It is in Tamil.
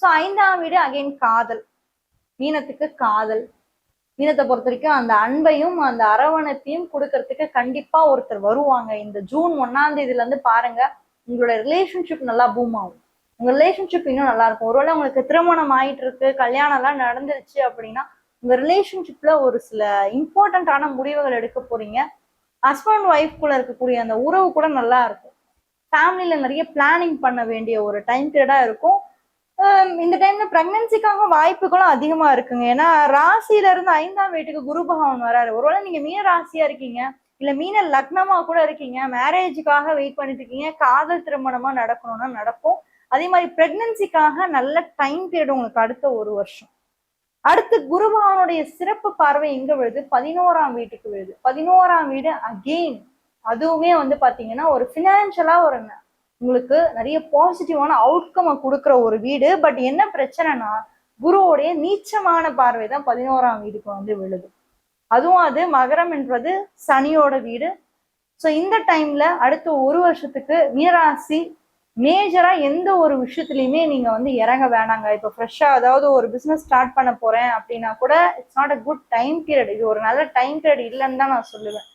ஸோ 5ஆம் வீடு அகைன் காதல். மீனத்துக்கு காதல். மீனத்தை பொறுத்த வரைக்கும் அந்த அன்பையும் அந்த அரவணைப்பையும் கொடுக்கறதுக்கு கண்டிப்பா ஒருத்தர் வருவாங்க. இந்த ஜூன் 1ஆம் தேதியில இருந்து பாருங்க, உங்களோட ரிலேஷன்ஷிப் நல்லா பூம் ஆகும். உங்க ரிலேஷன்ஷிப் இன்னும் நல்லா இருக்கும். ஒருவேளை உங்களுக்கு திருமணம் ஆயிட்டு இருக்கு, கல்யாணம் எல்லாம் நடந்துருச்சு அப்படின்னா உங்க ரிலேஷன்ஷிப்ல ஒரு சில இம்பார்ட்டன்டான முடிவுகள் எடுக்க போறீங்க. ஹஸ்பண்ட் ஒய்ஃப்குள்ள இருக்கக்கூடிய அந்த உறவு கூட நல்லா இருக்கும். ஃபேமிலியில நிறைய பிளானிங் பண்ண வேண்டிய ஒரு டைம் பீரியடா இருக்கும். இந்த டைம்ல பிரெக்னன்சிக்காக வாய்ப்புகளும் அதிகமா இருக்குங்க. ஏன்னா ராசியில இருந்து 5ஆம் வீட்டுக்கு குரு பகவான் வராரு. ஒருவேளை நீங்க மீன ராசியா இருக்கீங்க, இல்ல மீன லக்னமா கூட இருக்கீங்க, மேரேஜுக்காக வெயிட் பண்ணிட்டு இருக்கீங்க, காதல் திருமணமா நடக்கணும்னா நடக்கும். அதே மாதிரி பிரெக்னன்சிக்காக நல்ல டைம் பீரியட் உங்களுக்கு அடுத்த ஒரு வருஷம். அடுத்து குரு பகவானுடைய சிறப்பு பார்வை எங்க விழுது? 11ஆம் வீட்டுக்கு விழுது. 11ஆம் வீடு அகெயின் அதுவுமே வந்து பாத்தீங்கன்னா ஒரு பினான்சியலா ஒரு உங்களுக்கு நிறைய பாசிட்டிவான அவுட்கம் கொடுக்குற ஒரு வீடு. பட் என்ன பிரச்சனைனா குருவோடைய நீச்சமான பார்வை தான் 11ஆம் வீடுக்கு வந்து விழுது. அதுவும் அது மகரம் என்றது சனியோட வீடு. ஸோ இந்த டைம்ல அடுத்த ஒரு வருஷத்துக்கு மீனராசி மேஜரா எந்த ஒரு விஷயத்துலயுமே நீங்க வந்து இறங்க வேணாங்க. இப்போ ஃப்ரெஷ்ஷா அதாவது ஒரு பிசினஸ் ஸ்டார்ட் பண்ண போறேன் அப்படின்னா கூட it's not a good time period. இது ஒரு நல்ல டைம் பீரியட் இல்லைன்னு தான் நான் சொல்லுவேன்.